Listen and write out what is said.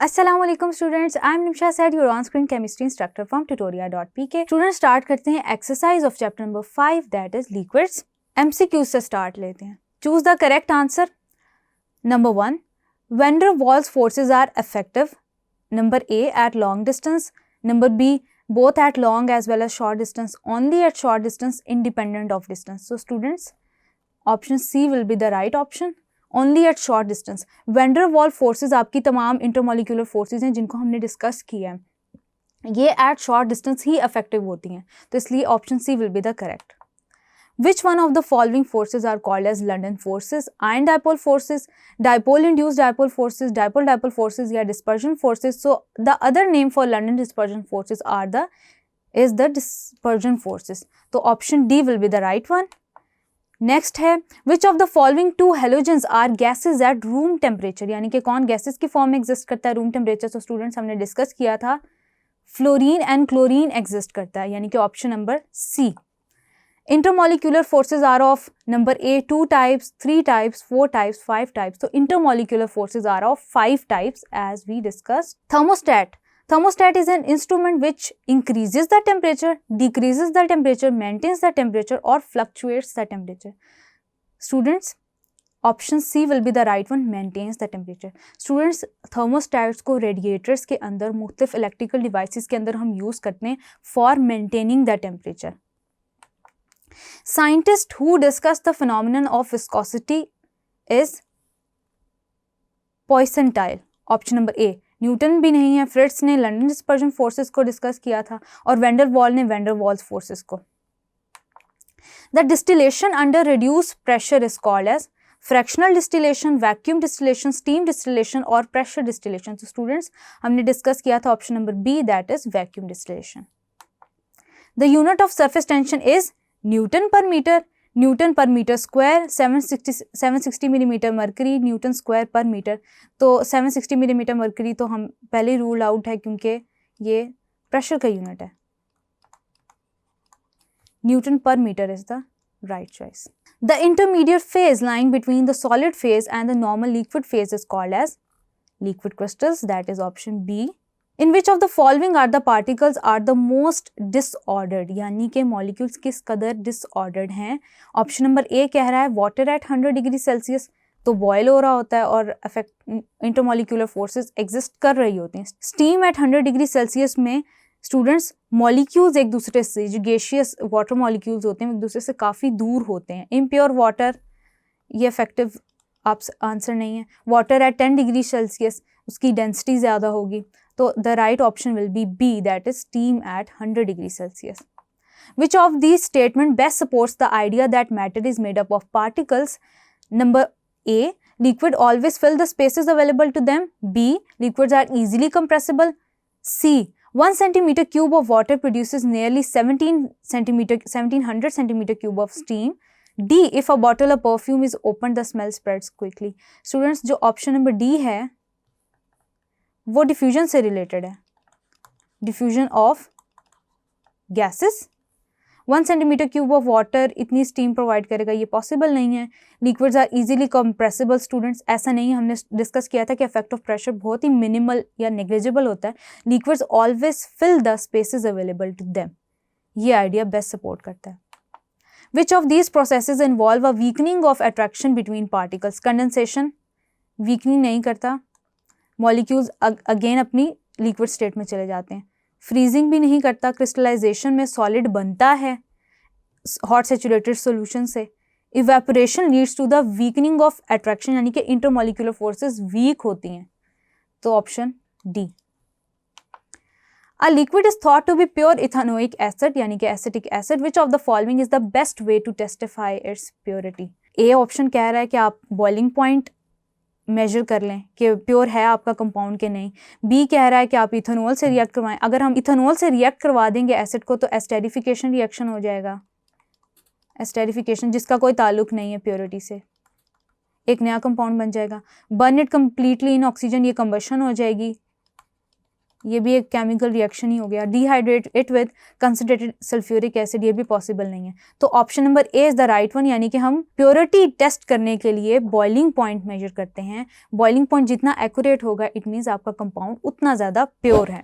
अस्सलाम वालेकुम students, I am Nimisha Saeed, your on screen chemistry instructor from tutoria.pk। Students start करते हैं exercise of chapter number 5 that is liquids. MCQ से start लेते हैं। Choose the correct answer. Number 1, van der Waals forces are effective. Number A, at long distance. Number B, both at long as well as short distance, only at short distance, independent of distance. So students, option C will be the right option, only at short distance. Van der Waals forces आपकी तमाम intermolecular forces हैं जिनको हमने discuss किया है, ये at short distance ही effective होती हैं, तो इसलिए option C will be the correct. Which one of the following forces are called as London forces? Iron dipole forces, dipole induced dipole forces, dipole forces या dispersion forces. So the other name for London dispersion forces is the dispersion forces. तो option D will be the right one. Next है, which of the following two halogens are gases at room temperature? यानी कि कौन gases की form में exist करता है room temperature? So students हमने discuss किया था फ्लोरीन एंड क्लोरीन exist करता है, यानी कि option number C. Intermolecular forces are of number A 2 types, 3 types, 4 types, 5 types. So intermolecular forces are of 5 types as we discussed. Thermostat. Thermostat is an instrument which increases the temperature, decreases the temperature, maintains the temperature or fluctuates the temperature. Students, option C will be the right one, maintains the temperature. Students, thermostats को radiators के अंदर मुख्तलिफ electrical devices के अंदर हम use करते हैं for maintaining the temperature. Scientists who discuss the phenomenon of viscosity is Poissonille. Option number A. Newton भी नहीं है, फ्रिट्ज ने लंडन डिस्पर्जन फोर्सेस को डिस्कस किया था और वेंडर वॉल ने वेंडर वॉल्स फोर्सेस को। The distillation under reduce pressure is called as fractional distillation, vacuum distillation, steam distillation और प्रेशर डिस्टिलेशन। तो स्टूडेंट्स हमने डिस्कस किया था option number B, that is vacuum distillation. The unit of surface tension is newton per metre square, 760 millimetre mercury Newton square पर metre. तो 760 millimetre mercury तो हम पहले रूल आउट है क्योंकि ये प्रेशर का यूनिट है। Newton per metre is the right choice. The intermediate phase lying between the solid phase and the normal liquid phase is called as liquid crystals, that is option B. In which of the following are the particles are the most disordered? यानी कि molecules किस कदर disordered हैं? Option number ए कह रहा है water at 100 degree Celsius, तो boil हो रहा होता है और इंटरमोलिकुलर फोर्सेस एग्जिस्ट कर रही होती हैं। स्टीम एट 100 डिग्री सेल्सियस में स्टूडेंट्स मॉलिक्यूल्स एक दूसरे से, जो गैसियस वाटर मॉलिक्यूल्स होते हैं, एक दूसरे से काफ़ी दूर होते हैं। इम्प्योर वाटर, ये इफेक्टिव आंसर नहीं है। वाटर एट 10 डिग्री सेल्सियस उसकी डेंसिटी ज़्यादा होगी, तो the right option will be B, that is steam at 100 degrees Celsius. Which of these statement best supports the idea that matter is made up of particles? Number A, liquid always fill the spaces available to them. B, liquids are easily compressible. C, 1 centimeter cube of water produces nearly 1700 centimeter cube of steam. D, if a bottle of perfume is opened, the smell spreads quickly. Students, जो option number D है वो diffusion से related है। Diffusion of gases, 1 centimetre cube of water इतनी steam provide करेगा, ये possible नहीं है। Liquids are easily compressible. Students, ऐसा नहीं है, हमने डिस्कस किया था कि इफेक्ट ऑफ प्रेशर बहुत ही मिनिमल या नेग्लिजिबल होता है। Liquids always fill the spaces available to them, ये आइडिया बेस्ट सपोर्ट करता है। Which of these processes involve a weakening of attraction between particles? Condensation weakening नहीं करता, मॉलिक्यूल्स अगेन अपनी लिक्विड स्टेट में चले जाते हैं। फ्रीजिंग भी नहीं करता, क्रिस्टलाइजेशन में सॉलिड बनता है हॉट सैचुरेटेड सॉल्यूशन से। Evaporation leads to the weakening of attraction, यानी कि इंटरमोलिकुलर फोर्सेस वीक होती हैं, तो option D. A liquid is thought to be pure ethanoic acid, यानी कि acetic acid. Which of the following is the best way to testify its purity? A option कह रहा है कि आप बॉइलिंग पॉइंट मेजर कर लें कि प्योर है आपका कंपाउंड के नहीं। बी कह रहा है कि आप इथेनॉल से रिएक्ट करवाएं। अगर हम इथेनॉल से रिएक्ट करवा देंगे एसिड को तो एस्टेरिफिकेशन रिएक्शन हो जाएगा, एस्टेरिफिकेशन जिसका कोई ताल्लुक नहीं है प्योरिटी से, एक नया कंपाउंड बन जाएगा। Burn it completely in oxygen, ये कंबशन हो जाएगी। ये भी एक केमिकल रिएक्शन ही हो गया। Dehydrate it with concentrated sulphuric acid, ये भी पॉसिबल नहीं है। तो option number A is the right one, यानी कि हम प्योरिटी टेस्ट करने के लिए बॉइलिंग पॉइंट मेजर करते हैं। बॉइलिंग पॉइंट जितना एक्यूरेट होगा, इट मीन्स आपका कंपाउंड उतना ज़्यादा प्योर है।